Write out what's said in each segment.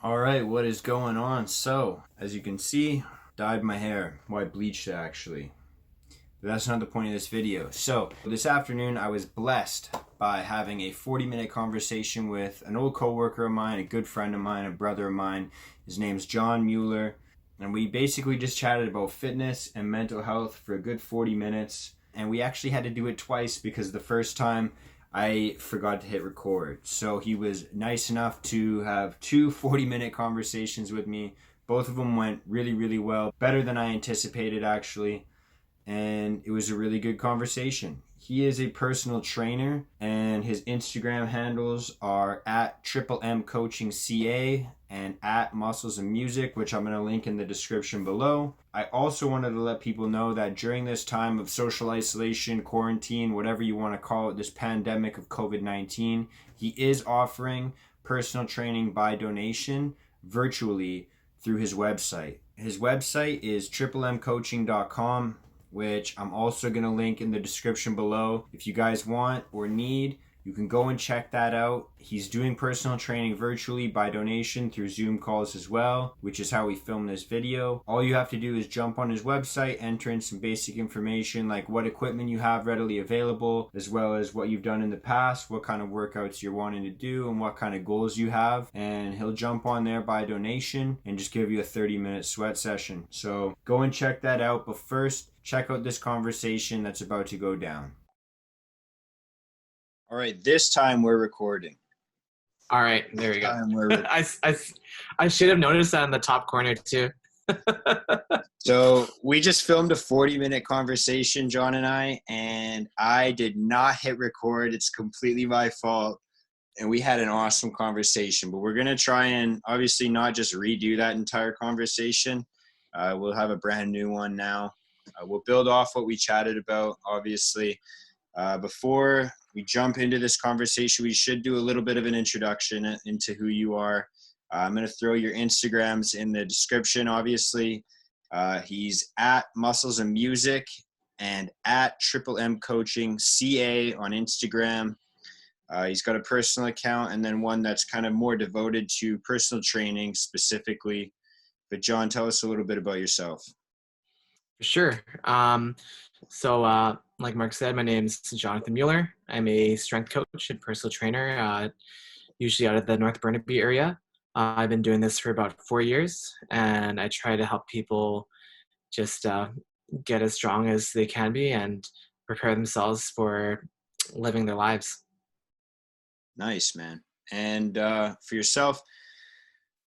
All right, what is going on? So, as you can see, dyed my hair. Well, I bleached it actually. But that's not the point of this video. So, this afternoon I was blessed by having a 40-minute conversation with an old coworker of mine, a good friend of mine, a brother of mine. His name's John Muller. And we basically just chatted about fitness and mental health for a good 40 minutes. And we actually had to do it twice because the first time I forgot to hit record. So he was nice enough to have two 40-minute conversations with me. Both of them went really, really well. Better than I anticipated, actually. And it was a really good conversation. He is a personal trainer, and his Instagram handles are at Triple M Coaching CA and at Muscles and Music, which I'm going to link in the description below. I also wanted to let people know that during this time of social isolation, quarantine, whatever you want to call it, this pandemic of COVID-19, he is offering personal training by donation virtually through his website. His website is triplemcoaching.com, which I'm also going to link in the description below. If you guys want or need, you can go and check that out. He's doing personal training virtually by donation through Zoom calls as well, which is how we film this video. All you have to do is jump on his website, enter in some basic information like what equipment you have readily available, as well as what you've done in the past, what kind of workouts you're wanting to do, and what kind of goals you have. And he'll jump on there by donation and just give you a 30-minute sweat session. So go and check that out. But first, check out this conversation that's about to go down. All right, this time we're recording. All right, there we go. Time we're I should have noticed that in the top corner too. So we just filmed a 40-minute conversation, John and I did not hit record. It's completely my fault. And we had an awesome conversation, but we're going to try and obviously not just redo that entire conversation. We'll have a brand new one now. We'll build off what we chatted about, obviously. Before we jump into this conversation, we should do a little bit of an introduction into who you are. I'm going to throw your Instagrams in the description, obviously. He's at Muscles and Music and at Triple M Coaching CA on Instagram. He's got a personal account and then one that's kind of more devoted to personal training specifically. But John, tell us a little bit about yourself. Sure. Like Mark said, my name's Jonathan Muller. I'm a strength coach and personal trainer, usually out of the North Burnaby area. I've been doing this for about 4 years, and I try to help people just get as strong as they can be and prepare themselves for living their lives. Nice, man. And for yourself,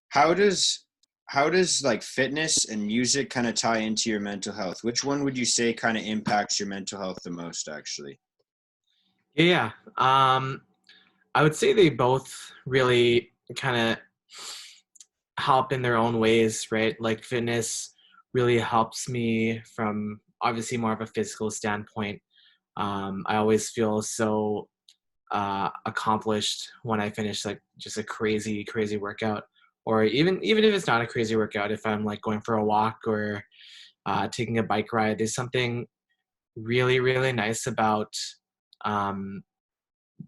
how does like fitness and music kind of tie into your mental health? Which one would you say kind of impacts your mental health the most, actually? Yeah. I would say they both really kind of help in their own ways, right? Like fitness really helps me from obviously more of a physical standpoint. I always feel so accomplished when I finish like just a crazy workout, or even if it's not a crazy workout, if I'm like going for a walk or taking a bike ride, there's something really nice about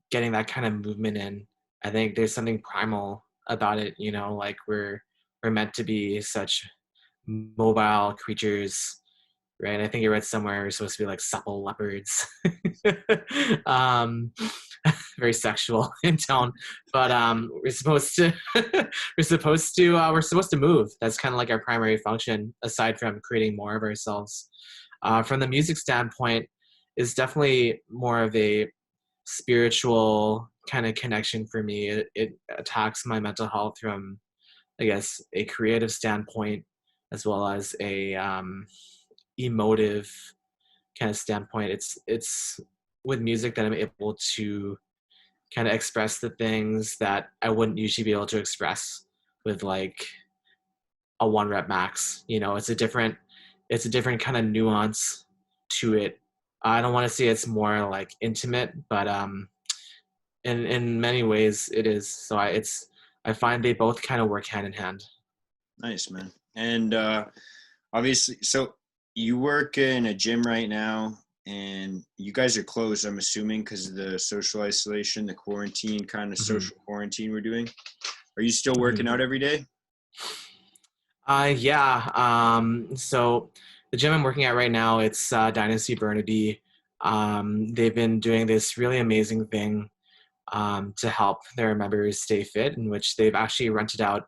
getting that kind of movement in. I think there's something primal about it, like we're meant to be such mobile creatures, right? I think I read somewhere we're supposed to be like supple leopards. Very sexual in tone, but we're supposed to move. That's kind of like our primary function, aside from creating more of ourselves. From the music standpoint, is definitely more of a spiritual kind of connection for me. It attacks my mental health from, I guess, a creative standpoint, as well as a emotive kind of standpoint. It's with music that I'm able to kind of express the things that I wouldn't usually be able to express with like a 1 rep max. It's a different kind of nuance to it. I don't want to say it's more like intimate, but in many ways it is. So I find they both kind of work hand in hand. Nice, man. And obviously, so you work in a gym right now, and you guys are closed, I'm assuming, because of the social isolation, the quarantine, kind of social quarantine we're doing. Are you still working out every day? Yeah. So the gym I'm working at right now, it's Dynasty Burnaby. They've been doing this really amazing thing to help their members stay fit, in which they've actually rented out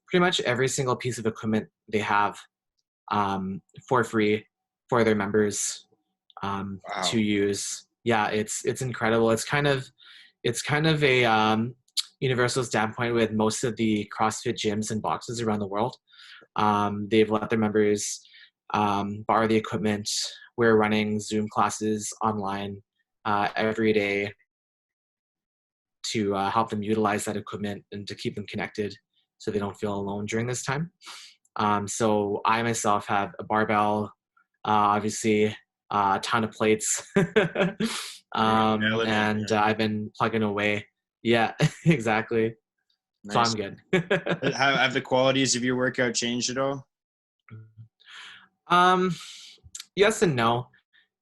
pretty much every single piece of equipment they have for free for their members to Wow. use. Yeah, it's incredible. It's kind of a universal standpoint with most of the CrossFit gyms and boxes around the world. They've let their members borrow the equipment. We're running Zoom classes online every day to help them utilize that equipment and to keep them connected so they don't feel alone during this time. So I myself have a barbell, obviously a ton of plates, You're nailing it, and man. I've been plugging away. Yeah, exactly. So Nice. I'm good. Have the qualities of your workout changed at all? um, yes and no.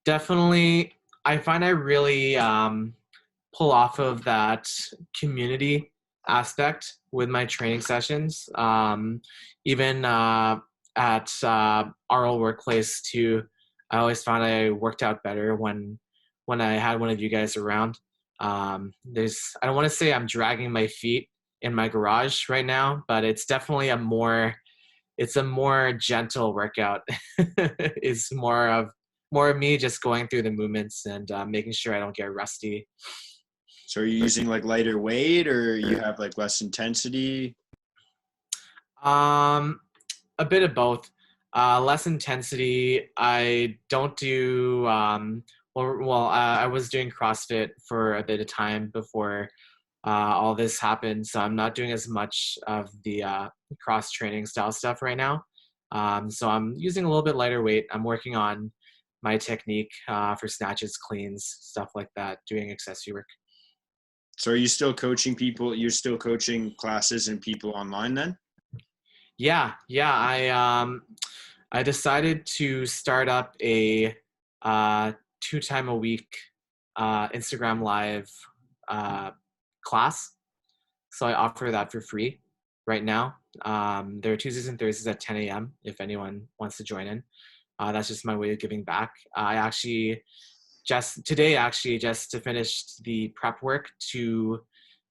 Definitely, I find I really pull off of that community aspect with my training sessions. Even at our old workplace too, I always found I worked out better when I had one of you guys around. I don't want to say I'm dragging my feet in my garage right now, but it's a more gentle workout. It's more of me just going through the movements and making sure I don't get rusty. So are you using like lighter weight or you have like less intensity? Um, a bit of both. Less intensity. I don't do I was doing CrossFit for a bit of time before all this happened, so I'm not doing as much of the cross training style stuff right now. So I'm using a little bit lighter weight. I'm working on my technique for snatches, cleans, stuff like that, doing accessory work. So are you still coaching people? You're still coaching classes and people online then? Yeah. I decided to start up a 2 time a week Instagram live uh, class. So I offer that for free right now. There are Tuesdays and Thursdays at 10 a.m. if anyone wants to join in. That's just my way of giving back. I actually just to finish the prep work to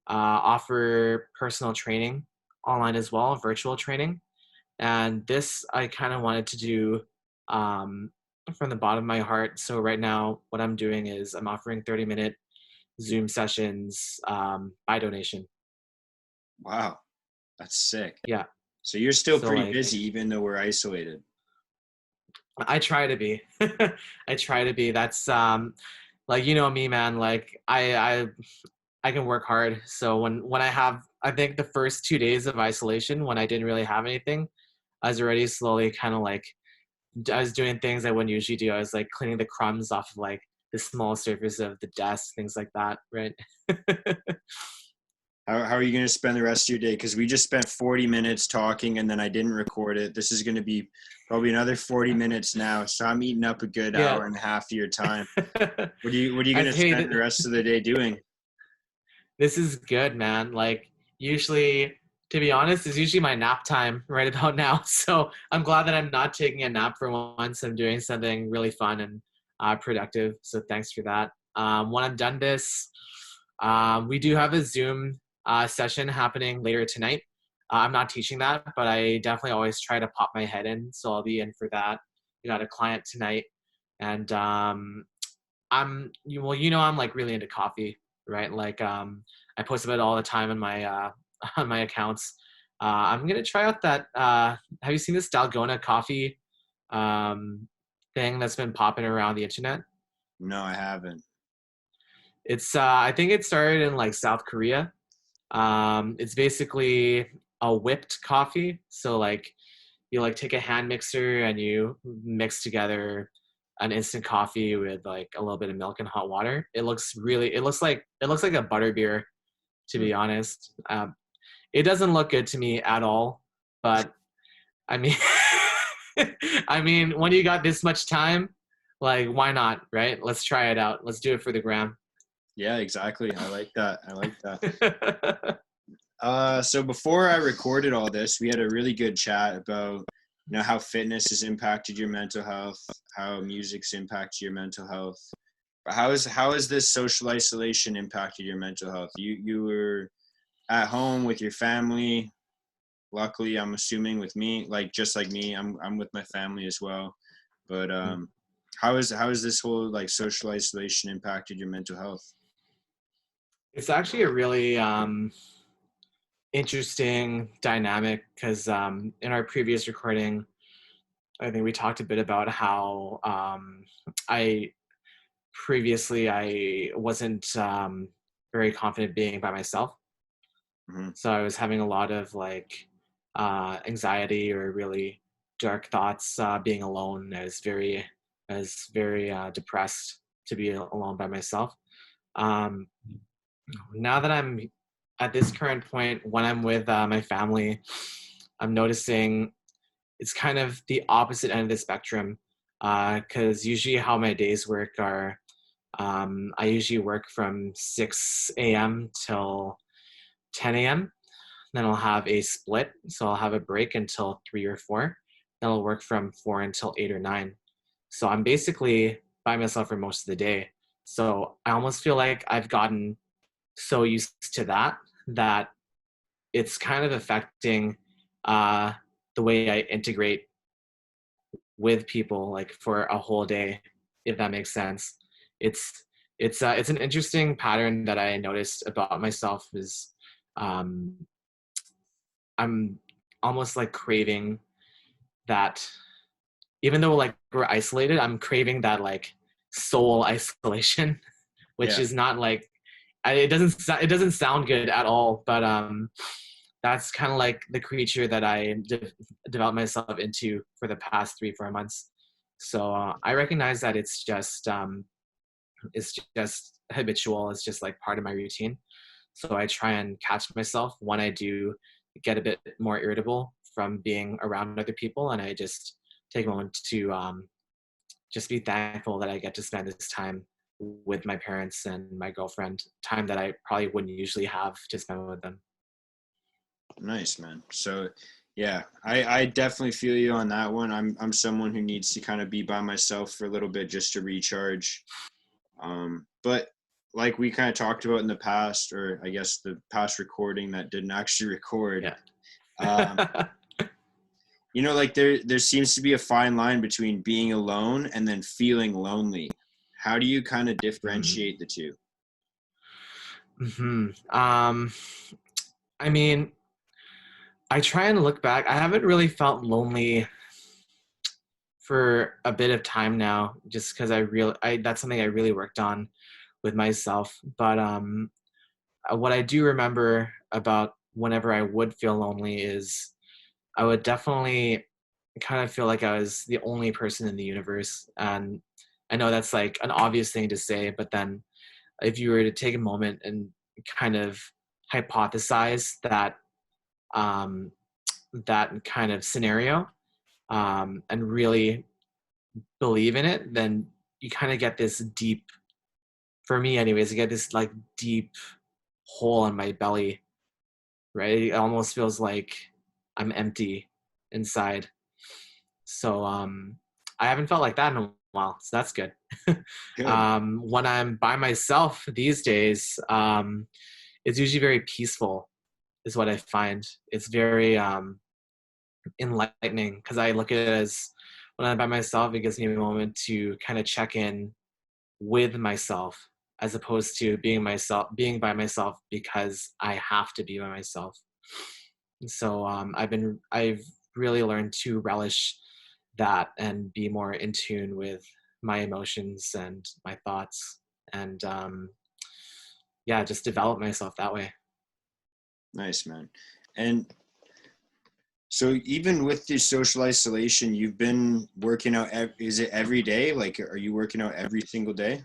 offer personal training online as well, virtual training. And this I kind of wanted to do um, from the bottom of my heart. So right now, what I'm doing is I'm offering 30-minute Zoom sessions by donation. Wow, that's sick. Yeah. So you're still So pretty like busy even though we're isolated. I try to be. I try to be. That's like you know me, man. Like I can work hard. So when I think the first 2 days of isolation when I didn't really have anything, I was already slowly kind of like I was doing things I wouldn't usually do. I was like cleaning the crumbs off of like the small surface of the desk, things like that, right? How are you going to spend the rest of your day? Because we just spent 40 minutes talking and then I didn't record it. This is going to be probably another 40 minutes now. So I'm eating up a good Yeah. hour and a half of your time. What are you going to Hey, spend the rest of the day doing? this is good, man. Like usually, to be honest, it's usually my nap time right about now. So I'm glad that I'm not taking a nap for once. I'm doing something really fun and productive. So thanks for that. When I'm done this, we do have a Zoom session happening later tonight. I'm not teaching that, but I definitely always try to pop my head in. So I'll be in for that. We got a client tonight, and I'm like really into coffee, right? Like I post about it all the time on my on my accounts. I'm gonna try out that. Have you seen this Dalgona coffee um, thing that's been popping around the internet? No, I haven't. It's I think it started in like South Korea. It's basically a whipped coffee. So like you like take a hand mixer and you mix together an instant coffee with like a little bit of milk and hot water. It looks like a butter beer, to Hmm. be honest. It doesn't look good to me at all, but I mean, I mean, when you got this much time, like why not, right? Let's try it out. Let's do it for the gram. Yeah, exactly. I like that. I like that. So before I recorded all this, we had a really good chat about, how fitness has impacted your mental health, how music's impacted your mental health. But how has this social isolation impacted your mental health? You were at home with your family. Luckily, I'm assuming with me, like just like me, I'm with my family as well. But how has this whole like social isolation impacted your mental health? It's actually a really interesting dynamic because in our previous recording, I think we talked a bit about how I previously I wasn't very confident being by myself. Hmm. So I was having a lot of like anxiety or really dark thoughts being alone. I was very depressed to be alone by myself. Um, Now that I'm at this current point, when I'm with my family, I'm noticing it's kind of the opposite end of the spectrum. Because usually how my days work are, I usually work from 6 a.m. till 10 a.m. Then I'll have a split. So I'll have a break until 3 or 4. Then I'll work from 4 until 8 or 9. So I'm basically by myself for most of the day. So I almost feel like I've gotten so used to that it's kind of affecting uh, the way I integrate with people like for a whole day, if that makes sense. It's it's an interesting pattern that I noticed about myself is um, I'm almost like craving that, even though like we're isolated, I'm craving that like soul isolation, which Yeah. is not like it doesn't sound good at all, but that's kind of like the creature that I developed myself into for the past 3 4 months. So I recognize that it's just habitual. It's just like part of my routine. So I try and catch myself when I do get a bit more irritable from being around other people, and I just take a moment to just be thankful that I get to spend this time with my parents and my girlfriend, time that I probably wouldn't usually have to spend with them. Nice, man. So, yeah, I definitely feel you on that one. I'm someone who needs to kind of be by myself for a little bit just to recharge. But like we kind of talked about in the past, or I guess the past recording that didn't actually record, Yeah. um, like there seems to be a fine line between being alone and then feeling lonely. How do you kind of differentiate the two? Mm-hmm. I mean, I try and look back. I haven't really felt lonely for a bit of time now, just because I that's something I really worked on with myself. But what I do remember about whenever I would feel lonely is I would definitely kind of feel like I was the only person in the universe. And I know that's like an obvious thing to say, but then if you were to take a moment and kind of hypothesize um, that kind of scenario and really believe in it, then you kind of get this deep, for me anyways, you get this like deep hole in my belly, right? It almost feels like I'm empty inside. So I haven't felt like that in a while, so that's good. Good. When I'm by myself these days, it's usually very peaceful, is what I find. It's very enlightening because I look at it as when I'm by myself, it gives me a moment to kind of check in with myself as opposed to being by myself because I have to be by myself. So I've really learned to relish that and be more in tune with my emotions and my thoughts, and yeah, just develop myself that way. Nice, man. And so even with the social isolation, you've been working out, is it every day? Like, are you working out every single day?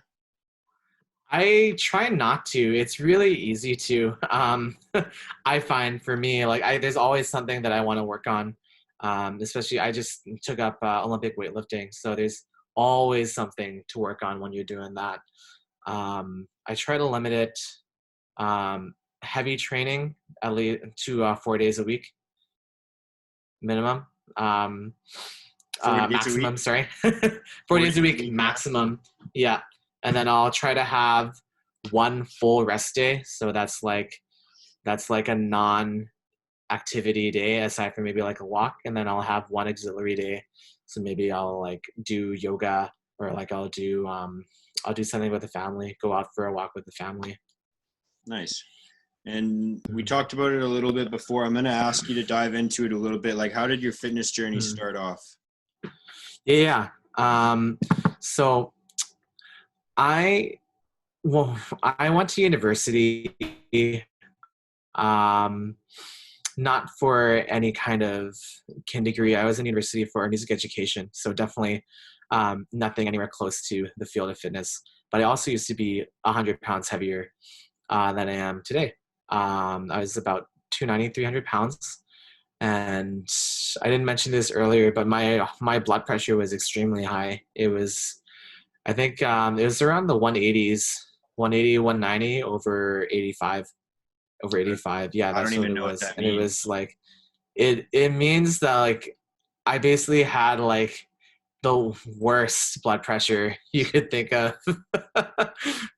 I try not to. It's really easy to. I find for me, like there's always something that I want to work on. Especially, I just took up Olympic weightlifting, so there's always something to work on when you're doing that. I try to limit it. Um, heavy training at least 4 days a week minimum. 4 days a week? Maximum, sorry. 4 4 days a days a week week maximum. Yeah. And then I'll try to have one full rest day. So that's like a non-activity day aside from maybe like a walk. And then I'll have one auxiliary day. So maybe I'll like do yoga, or like I'll do something with the family, go out for a walk with the family. Nice. And we talked about it a little bit before. I'm going to ask you to dive into it a little bit. Like, how did your fitness journey start off? Yeah. So I I went to university, um, not for any kind of kin degree. I was in university for music education, so definitely nothing anywhere close to the field of fitness. But I also used to be 100 pounds heavier than I am today. I was about 290, 300 pounds. And I didn't mention this earlier, but my blood pressure was extremely high. It was, I think it was around the 180s, 180, 190 over 85, over 85. Yeah, I don't that's what even it know what was. that And it means. was like, it means that like I basically had like the worst blood pressure you could think of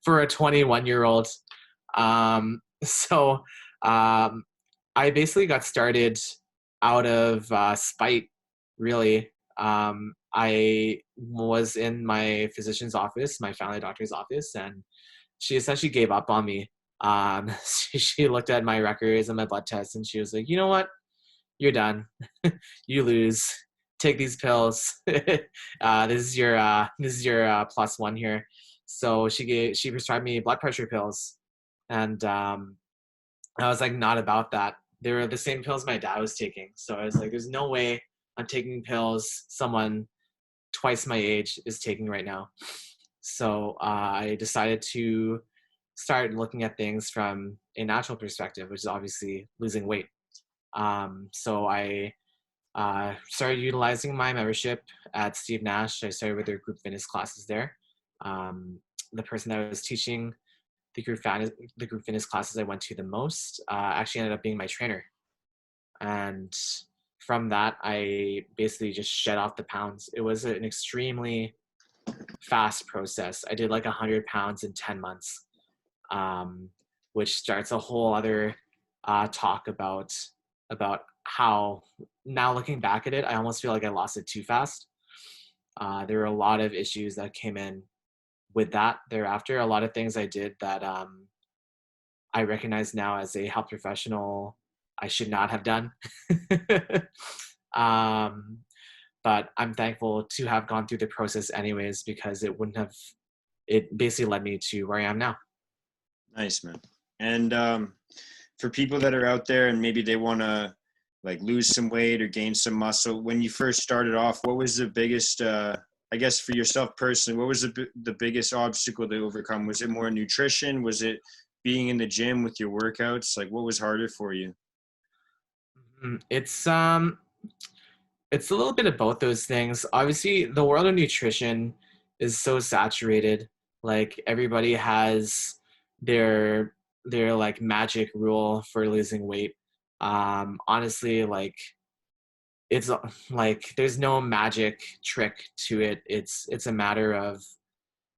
for a 21-year-old. So I basically got started out of spite, really. I was in my physician's office, my family doctor's office, and she essentially gave up on me. She looked at my records and my blood tests, and she was like, "You know what? You're done. You lose. Take these pills. This is your plus one here." So she prescribed me blood pressure pills, and I was like, not about that. They were the same pills my dad was taking. So I was like, there's no way I'm taking pills someone twice my age is taking right now. So I decided to start looking at things from a natural perspective, which is obviously losing weight. So I started utilizing my membership at Steve Nash. I started with their group fitness classes there. The person that was teaching the group fitness classes I went to the most actually ended up being my trainer. And from that, I basically just shed off the pounds. It was an extremely fast process. I did like 100 pounds in 10 months, which starts a whole other talk about how, now looking back at it, I almost feel like I lost it too fast. There were a lot of issues that came in with that thereafter. A lot of things I did that I recognize now as a health professional I should not have done. But I'm thankful to have gone through the process anyways, because it basically led me to where I am now. Nice, man. And for people that are out there and maybe they want to like lose some weight or gain some muscle, when you first started off, what was the biggest, I guess for yourself personally, what was the biggest obstacle to overcome? Was it more nutrition? Was it being in the gym with your workouts? Like, what was harder for you? It's a little bit of both those things. Obviously, the world of nutrition is so saturated. Like everybody has their like magic rule for losing weight. Honestly, like it's like there's no magic trick to it. It's a matter of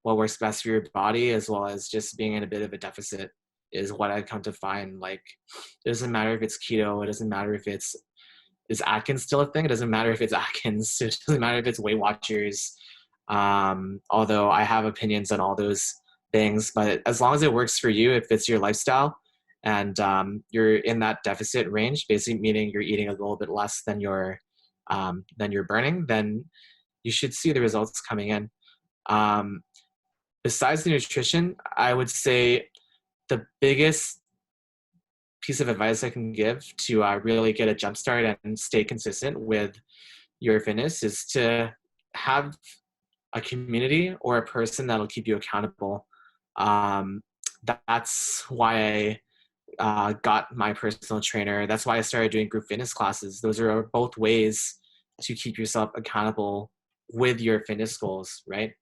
what works best for your body, as well as just being in a bit of a deficit is what I've come to find. Like it doesn't matter if it's keto, it doesn't matter if it's, is Atkins still a thing? It doesn't matter if it's Atkins, it doesn't matter if it's Weight Watchers. Although I have opinions on all those things, but as long as it works for you, it fits your lifestyle, and you're in that deficit range, basically meaning you're eating a little bit less than you're burning, then you should see the results coming in. Besides the nutrition, I would say the biggest piece of advice I can give to really get a jump start and stay consistent with your fitness is to have a community or a person that'll keep you accountable. That's why I got my personal trainer. That's why I started doing group fitness classes. Those are both ways to keep yourself accountable with your fitness goals, right?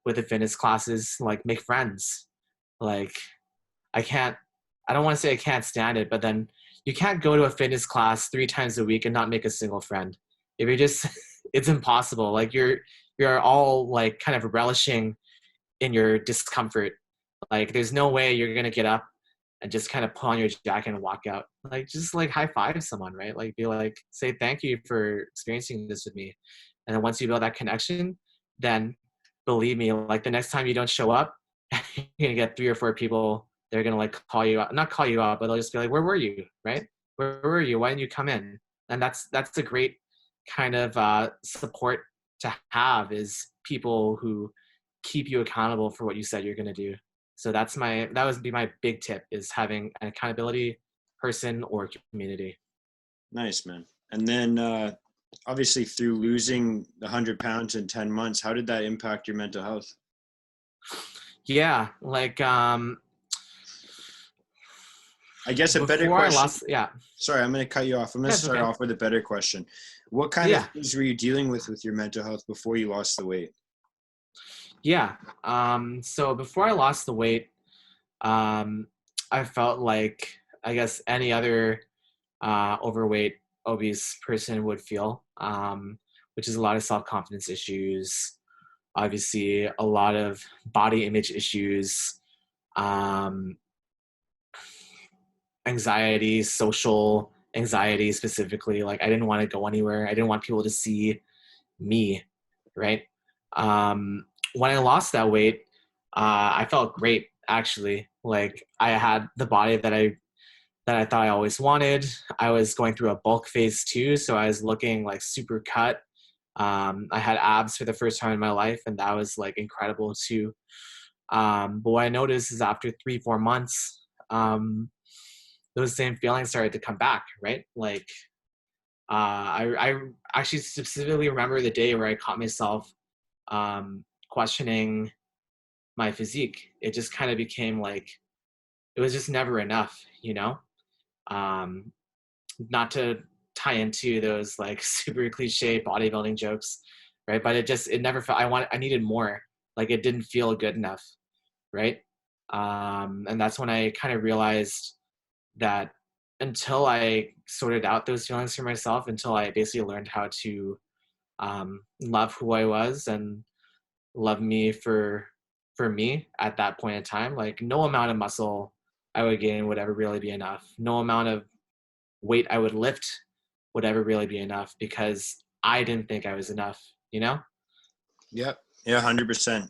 With the fitness classes, like make friends. Like I can't I don't want to say I can't stand it, but then you can't go to a fitness class 3 times a week and not make a single friend. If you're just, it's impossible. Like you're all like kind of relishing in your discomfort. Like there's no way you're gonna get up and just kind of put on your jacket and walk out. Like just like high five someone, right? Like be like, say thank you for experiencing this with me. And then once you build that connection, then believe me, like the next time you don't show up, you're gonna get 3 or 4 people. They're gonna like call you out, not call you out, but they'll just be like, "Where were you? Right? Where were you? Why didn't you come in?" And that's a great kind of support to have, is people who keep you accountable for what you said you're gonna do. So that would be my big tip, is having an accountability person or community. Nice, man. And then obviously through losing the 100 pounds in 10 months, how did that impact your mental health? Yeah, like I guess a better before I question. lost, yeah, Sorry, I'm going to cut you off. I'm going to that's start okay. off with a better question. What kind of Yeah, things were you dealing with your mental health before you lost the weight? yeah. So before I lost the weight, um, I felt like, I guess, any other overweight, obese person would feel, which is a lot of self-confidence issues, obviously a lot of body image issues, um, anxiety, social anxiety specifically. Like I didn't want to go anywhere. I didn't want people to see me, right? When I lost that weight, I felt great actually. Like I had the body that I thought I always wanted. I was going through a bulk phase too, so I was looking like super cut. I had abs for the first time in my life, and that was like incredible too. But what I noticed is after 3, 4 months, those same feelings started to come back, right? Like I actually specifically remember the day where I caught myself questioning my physique. It just kind of became like, it was just never enough, you know? Um, Not to tie into those like super cliche bodybuilding jokes, right? But it never felt, I needed more. Like it didn't feel good enough, right? And that's when I kind of realized that until I sorted out those feelings for myself, until I basically learned how to love who I was and love me for me at that point in time, like no amount of muscle I would gain would ever really be enough. No amount of weight I would lift would ever really be enough, because I didn't think I was enough, you know? Yep. Yeah, 100%.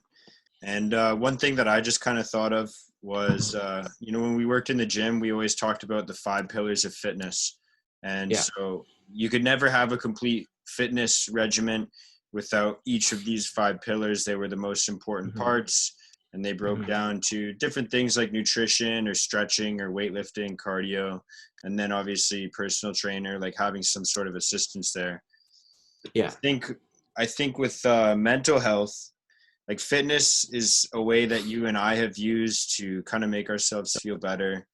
And one thing that I just kind of thought of was, when we worked in the gym, we always talked about the 5 pillars of fitness. And Yeah. so you could never have a complete fitness regimen without each of these 5 pillars. They were the most important Hmm. parts. And they broke Hmm. down to different things like nutrition or stretching or weightlifting, cardio, and then obviously personal trainer, like having some sort of assistance there. I Yeah. think I think with mental health, like fitness is a way that you and I have used to kind of make ourselves feel better.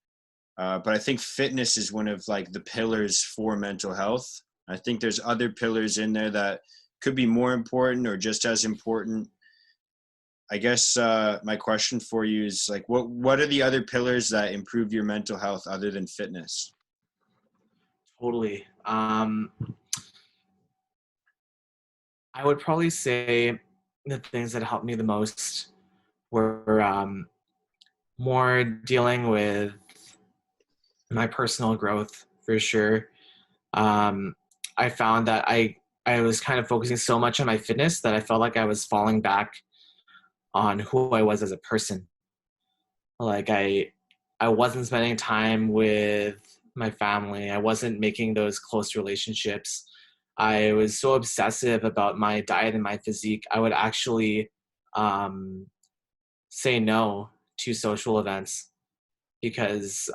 But I think fitness is one of like the pillars for mental health. I think there's other pillars in there that could be more important or just as important. I guess my question for you is like, what are the other pillars that improve your mental health other than fitness? Totally. I would probably say the things that helped me the most were more dealing with my personal growth for sure. Um, I found that I was kind of focusing so much on my fitness that I felt like I was falling back on who I was as a person. Like I wasn't spending time with my family. I wasn't making those close relationships. I was so obsessive about my diet and my physique. I would actually um, say no to social events because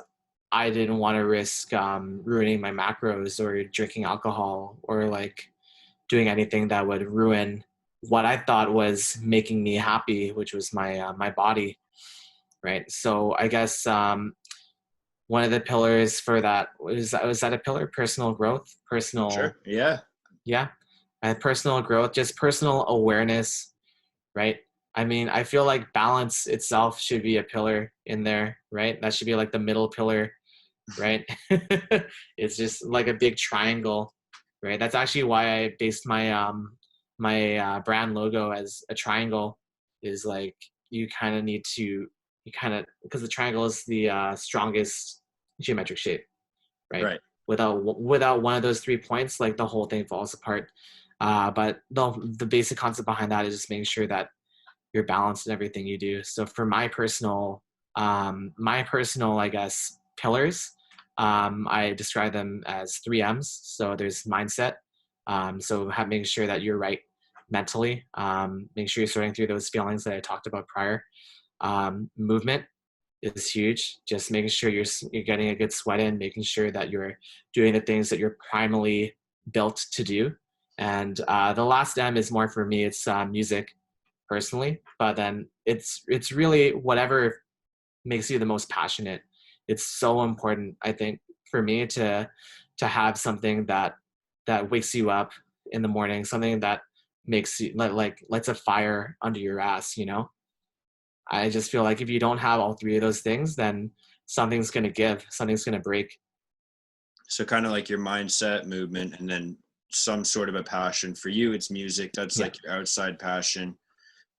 I didn't want to risk ruining my macros or drinking alcohol or like doing anything that would ruin what I thought was making me happy, which was my body, right? So I guess one of the pillars for that was that a pillar? Personal growth, personal, Sure. Yeah. yeah, and personal growth, just personal awareness, right? I mean, I feel like balance itself should be a pillar in there, right? That should be like the middle pillar, right? It's just like a big triangle, right? That's actually why I based my brand logo as a triangle. Is like you kind of need to because the triangle is the strongest geometric shape, right? Right. Without one of those 3 points, like the whole thing falls apart. But the basic concept behind that is just making sure that you're balanced in everything you do. So for my personal, I guess, pillars, I describe them as 3 M's. So there's mindset. So making sure that you're right mentally, make sure you're sorting through those feelings that I talked about prior. Movement is huge. Just making sure you're getting a good sweat in, making sure that you're doing the things that you're primarily built to do. And the last M is more for me. It's music, personally. But then it's really whatever makes you the most passionate. It's so important, I think, for me to have something that wakes you up in the morning, something that makes you like lights a fire under your ass, you know? I just feel like if you don't have all three of those things, then something's going to give, something's going to break. So kind of like your mindset, movement, and then some sort of a passion. For you, it's music. That's Yeah. like your outside passion.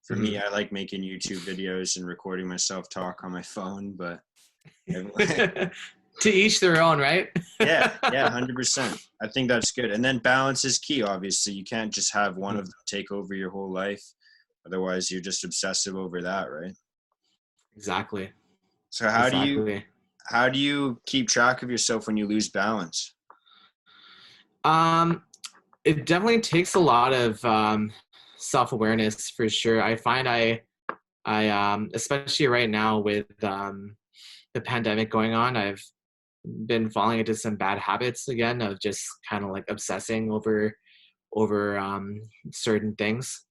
For me, I like making YouTube videos and recording myself talk on my phone, but To each their own, right? yeah, 100%. I think that's good. And then balance is key, obviously. You can't just have one of them take over your whole life. Otherwise, you're just obsessive over that, right? Exactly. So Exactly. how do you keep track of yourself when you lose balance? Um, it definitely takes a lot of self-awareness for sure. I find I especially right now with the pandemic going on, I've been falling into some bad habits again of just kind of like obsessing over certain things.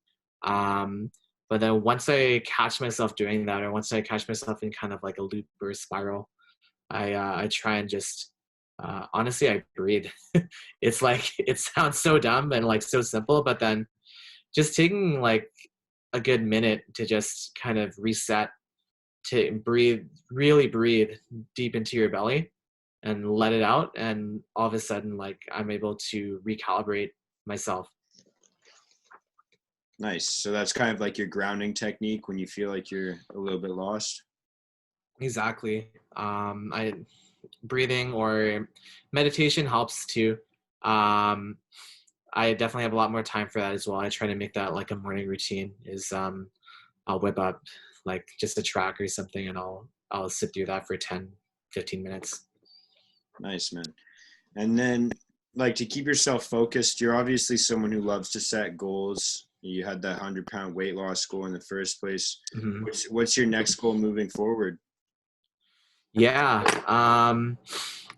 Um, but then once I catch myself doing that, or once I catch myself in kind of like a loop or a spiral, I try and just honestly I breathe. It's like it sounds so dumb and like so simple, but then just taking like a good minute to just kind of reset, to breathe, really breathe deep into your belly and let it out, and all of a sudden like I'm able to recalibrate myself. Nice. So that's kind of like your grounding technique when you feel like you're a little bit lost. Exactly. I breathing or meditation helps too. um I definitely have a lot more time for that as well. I try to make that like a morning routine. Is I'll whip up like just a track or something, and I'll sit through that for 10-15 minutes. Nice, man. And then, like, to keep yourself focused, you're obviously someone who loves to set goals. You had that 100-pound weight loss goal in the first place. Mm-hmm. What's your next goal moving forward? Yeah.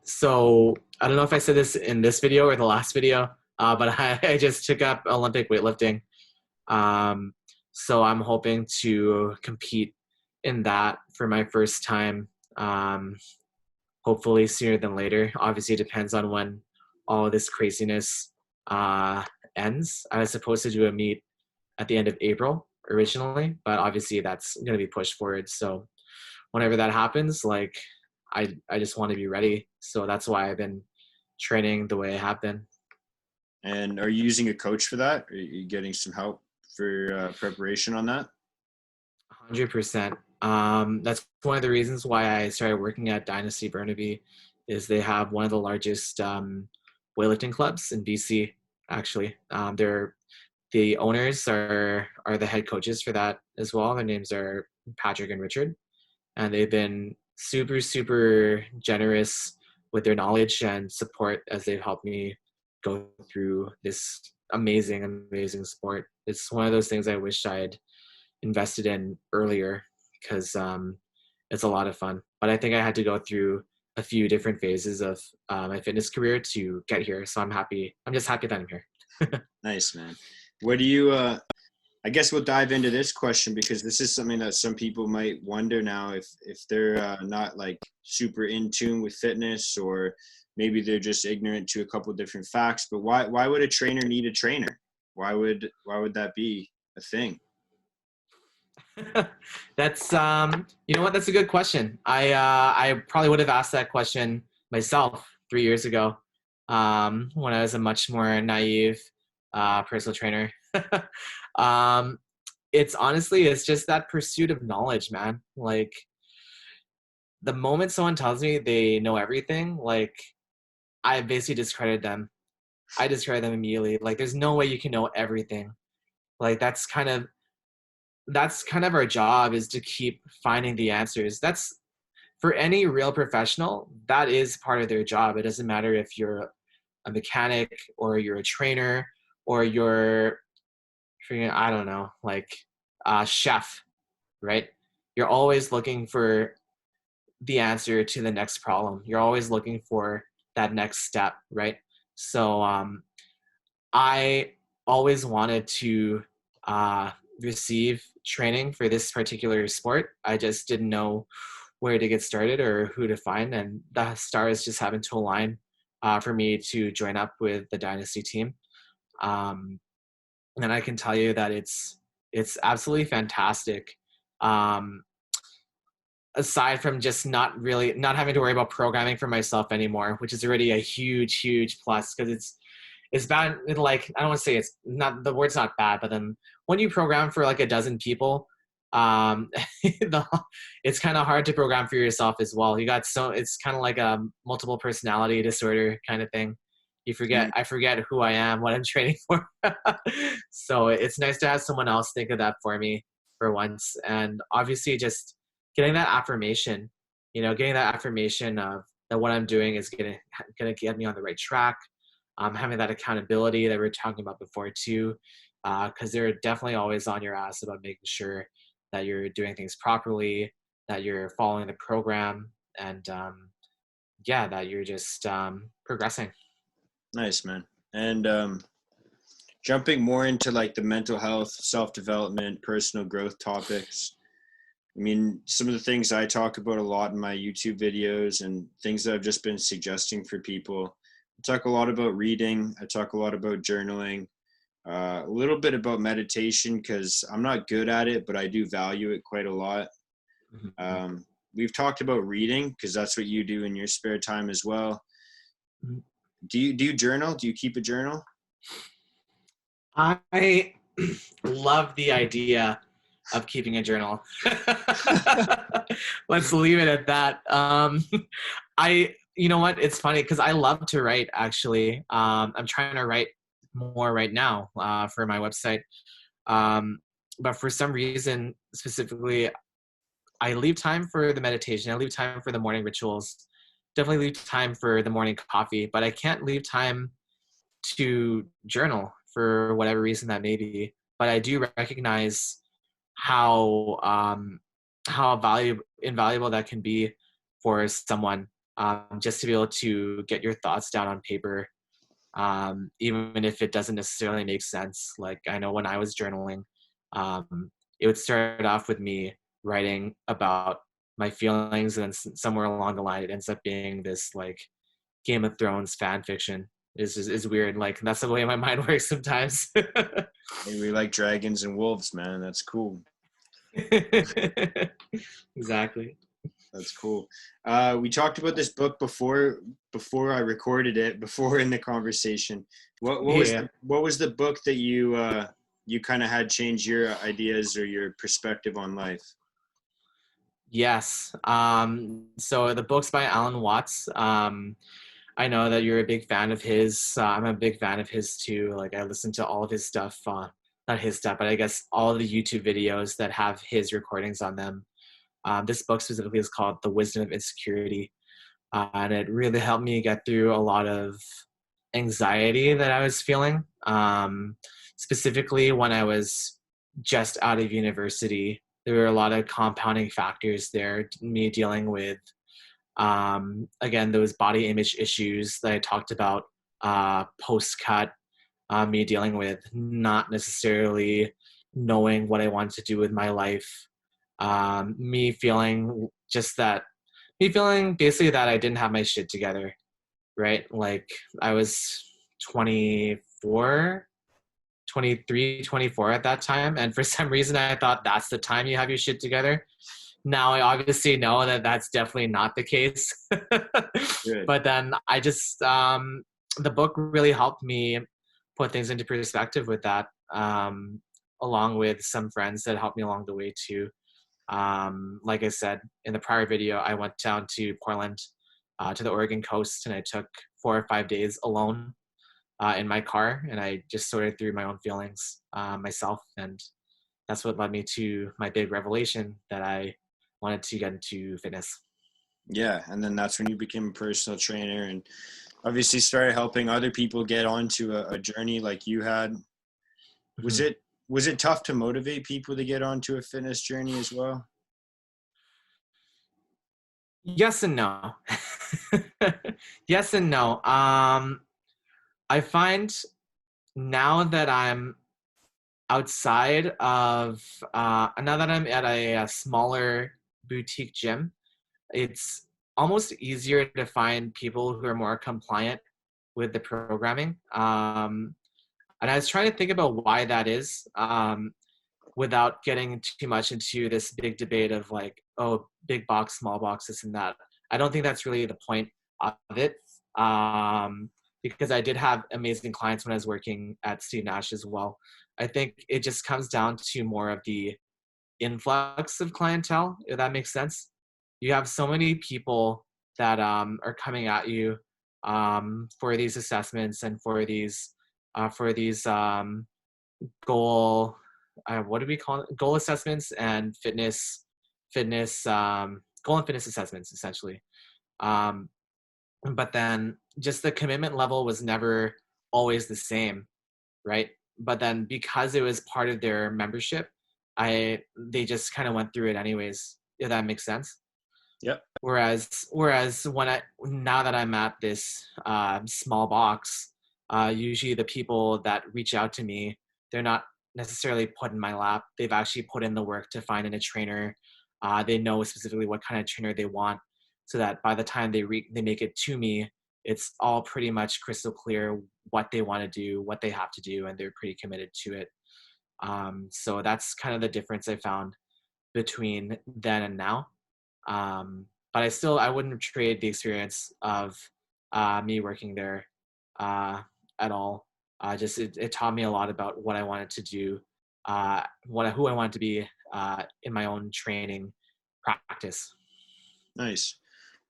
So I don't know if I said this in this video or the last video, but I just took up Olympic weightlifting. Um, so I'm hoping to compete in that for my first time. Hopefully sooner than later. Obviously, it depends on when all of this craziness uh, ends. I was supposed to do a meet at the end of April originally, but obviously that's going to be pushed forward. So whenever that happens, like I just want to be ready. So that's why I've been training the way I have been. And are you using a coach for that? Are you getting some help for preparation on that? 100%. That's one of the reasons why I started working at Dynasty Burnaby. Is they have one of the largest weightlifting clubs in BC. Actually, the owners are the head coaches for that as well. Their names are Patrick and Richard, and they've been super generous with their knowledge and support as they've helped me go through this amazing sport. It's one of those things I wish I'd invested in earlier, because it's a lot of fun. But I think I had to go through a few different phases of my fitness career to get here. So I'm happy. I'm just happy that I'm here. Nice, man. What do you I guess we'll dive into this question, because this is something that some people might wonder now, if they're not like super in tune with fitness, or maybe they're just ignorant to a couple of different facts. But why would a trainer need a trainer? Why would that be a thing? That's you know what? That's a good question. I probably would have asked that question myself 3 years ago, when I was a much more naive personal trainer. um, it's just that pursuit of knowledge, man. Like the moment someone tells me they know everything, like I basically discredit them. I discredit them immediately. Like there's no way you can know everything. Like that's kind of our job, is to keep finding the answers. That's for any real professional, that is part of their job. It doesn't matter if you're a mechanic or you're a trainer or you're, I don't know, like a chef, right? You're always looking for the answer to the next problem. You're always looking for that next step, right? So I always wanted to uh, receive training for this particular sport. I just didn't know where to get started or who to find, and the stars just happened to align for me to join up with the Dynasty team. Um, and I can tell you that it's absolutely fantastic. Um, Aside from just not having to worry about programming for myself anymore, which is already a huge plus, because it's bad. Like, I don't want to say it's not, the word's not bad, but then when you program for like a dozen people, um, it's kind of hard to program for yourself as well. It's kind of like a multiple personality disorder kind of thing. I forget who I am, what I'm training for. So it's nice to have someone else think of that for me for once. And obviously just getting that affirmation, getting that affirmation of that what I'm doing is gonna get me on the right track. Having that accountability that we were talking about before too, because they're definitely always on your ass about making sure that you're doing things properly, that you're following the program, and yeah, that you're just progressing. Nice, man. And jumping more into like the mental health, self-development, personal growth topics. I mean, some of the things I talk about a lot in my YouTube videos and things that I've just been suggesting for people. I talk a lot about reading. I talk a lot about journaling, a little bit about meditation because I'm not good at it, but I do value it quite a lot. Mm-hmm. We've talked about reading because that's what you do in your spare time as well. Mm-hmm. Do you journal? Do you keep a journal? I love the idea of keeping a journal. Let's leave it at that. You know what? It's funny because I love to write, actually. I'm trying to write more right now for my website. Um, but for some reason, specifically, I leave time for the meditation. I leave time for the morning rituals. Definitely leave time for the morning coffee, but I can't leave time to journal for whatever reason that may be. But I do recognize how invaluable that can be for someone, just to be able to get your thoughts down on paper, even if it doesn't necessarily make sense. Like I know when I was journaling, it would start off with me writing about my feelings, and then somewhere along the line it ends up being this like Game of Thrones fan fiction. Is weird. Like that's the way my mind works sometimes. Hey, we like dragons and wolves, man. That's cool. Exactly. That's cool. We talked about this book before I recorded it, before in the conversation. Yeah. What was the book that you kind of had change your ideas or your perspective on life? Yes. So the book's by Alan Watts. I know that you're a big fan of his. I'm a big fan of his too. Like I listen to all of his stuff, not his stuff, but I guess all of the YouTube videos that have his recordings on them. This book specifically is called The Wisdom of Insecurity. And it really helped me get through a lot of anxiety that I was feeling, specifically when I was just out of university. There were a lot of compounding factors there, me dealing with, again, those body image issues that I talked about post-cut, me dealing with not necessarily knowing what I wanted to do with my life, me feeling just that me feeling basically that I didn't have my shit together, right? Like I was 24, 23, 24 at that time. And for some reason, I thought that's the time you have your shit together. Now I obviously know that that's definitely not the case. Good. But then I just, the book really helped me put things into perspective with that, along with some friends that helped me along the way too. Like I said in the prior video, I went down to Portland, to the Oregon coast, and I took 4 or 5 days alone in my car, and I just sorted through my own feelings myself, and that's what led me to my big revelation that I wanted to get into fitness. Yeah, and then that's when you became a personal trainer and obviously started helping other people get onto a journey like you had. Was Mhm. it tough to motivate people to get onto a fitness journey as well? Yes and no. Yes and no. I find now that I'm outside of, now that I'm at a smaller boutique gym, it's almost easier to find people who are more compliant with the programming. And I was trying to think about why that is, without getting too much into this big debate of like, oh, big box, small box, this and that. I don't think that's really the point of it. Because I did have amazing clients when I was working at Steve Nash as well. I think it just comes down to more of the influx of clientele, if that makes sense. You have so many people that are coming at you for these assessments and for these goal, what do we call it? Goal assessments and goal and fitness assessments, essentially. Um, but then just the commitment level was never always the same, right? But then because it was part of their membership, they just kind of went through it anyways, if that makes sense. Yep. Whereas now that I'm at this small box, usually the people that reach out to me, they're not necessarily put in my lap. They've actually put in the work to find a trainer. They know specifically what kind of trainer they want, so that by the time they make it to me, it's all pretty much crystal clear what they want to do, what they have to do, and they're pretty committed to it. So that's kind of the difference I found between then and now. But I wouldn't trade the experience of me working there at all. It taught me a lot about what I wanted to do, who I wanted to be in my own training practice. Nice.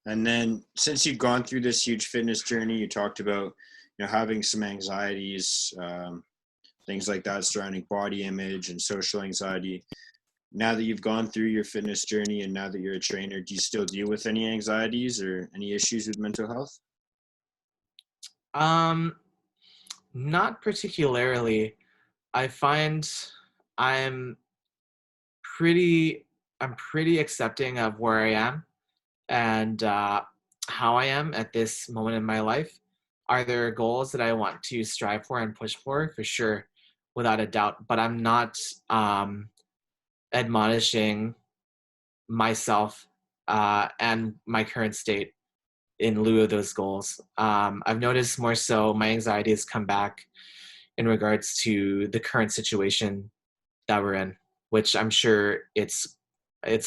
And then since you've gone through this huge fitness journey, you talked about, having some anxieties, things like that surrounding body image and social anxiety. Now that you've gone through your fitness journey and now that you're a trainer, do you still deal with any anxieties or any issues with mental health? Um, Not particularly. I find I'm pretty I'm pretty accepting of where I am and how I am at this moment in my life. Are there goals that I want to strive for and push for? For sure, without a doubt. But I'm not admonishing myself and my current state in lieu of those goals. I've noticed more so my anxiety has come back in regards to the current situation that we're in, which I'm sure it's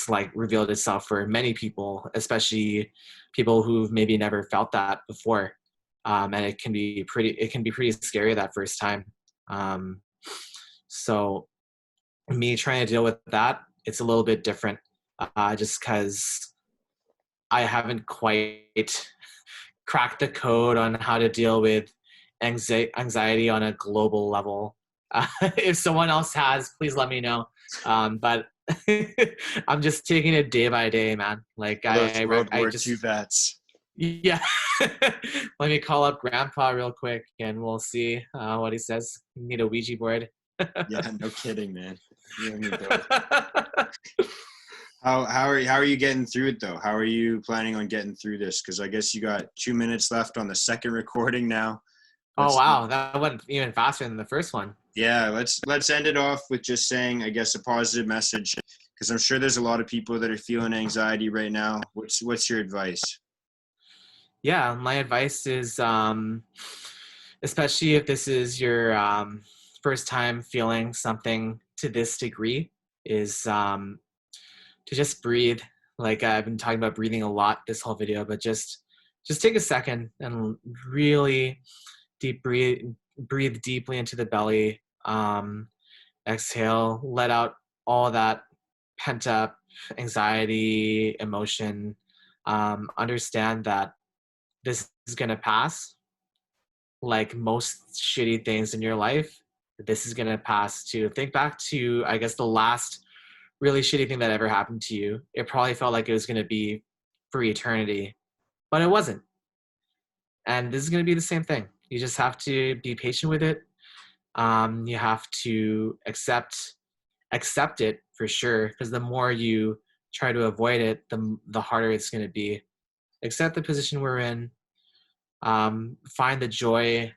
like revealed itself for many people, especially people who've maybe never felt that before. And it can be pretty scary that first time. So me trying to deal with that, it's a little bit different, just because I haven't quite cracked the code on how to deal with anxiety on a global level. If someone else has, please let me know. But I'm just taking it day by day, man. Like Those World I War II just, vets. yeah. Let me call up Grandpa real quick, and we'll see what he says. Need a Ouija board. Yeah, no kidding, man. You and me both. How are you getting through it though? How are you planning on getting through this? Because I guess you got 2 minutes left on the second recording now. Oh Let's wow, that went even faster than the first one. Yeah, let's end it off with just saying, I guess, a positive message, because I'm sure there's a lot of people that are feeling anxiety right now. What's your advice? Yeah, my advice is, especially if this is your first time feeling something to this degree is to just breathe. Like I've been talking about breathing a lot this whole video, but just take a second and really breathe deeply into the belly. Exhale, let out all that pent up anxiety, emotion. Understand that this is going to pass. Like most shitty things in your life, this is going to pass too. Think back to, I guess, the last really shitty thing that ever happened to you. It probably felt like it was going to be for eternity, but it wasn't. And this is going to be the same thing. You just have to be patient with it. You have to accept it for sure, because the more you try to avoid it, the harder it's going to be. Accept the position we're in. Find the joy,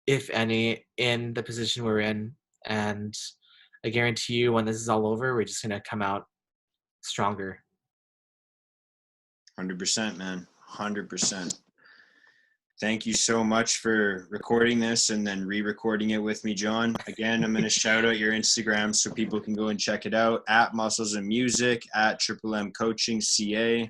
if any, in the position we're in, and I guarantee you, when this is all over, we're just going to come out stronger. 100%, man. 100%. Thank you so much for recording this and then re-recording it with me, John. Again, I'm going to shout out your Instagram so people can go and check it out, at Muscles and Music, at Triple M Coaching CA.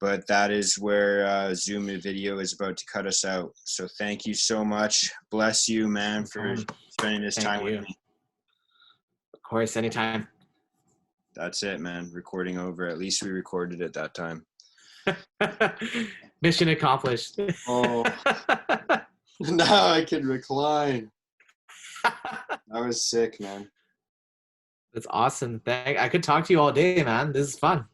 But that is where Zoom video is about to cut us out. So thank you so much. Bless you, man, for spending this time with me. Of course, anytime. That's it, man. Recording over. At least we recorded it that time. Mission accomplished. Oh, now I can recline. That was sick, man. That's awesome. I could talk to you all day, man. This is fun.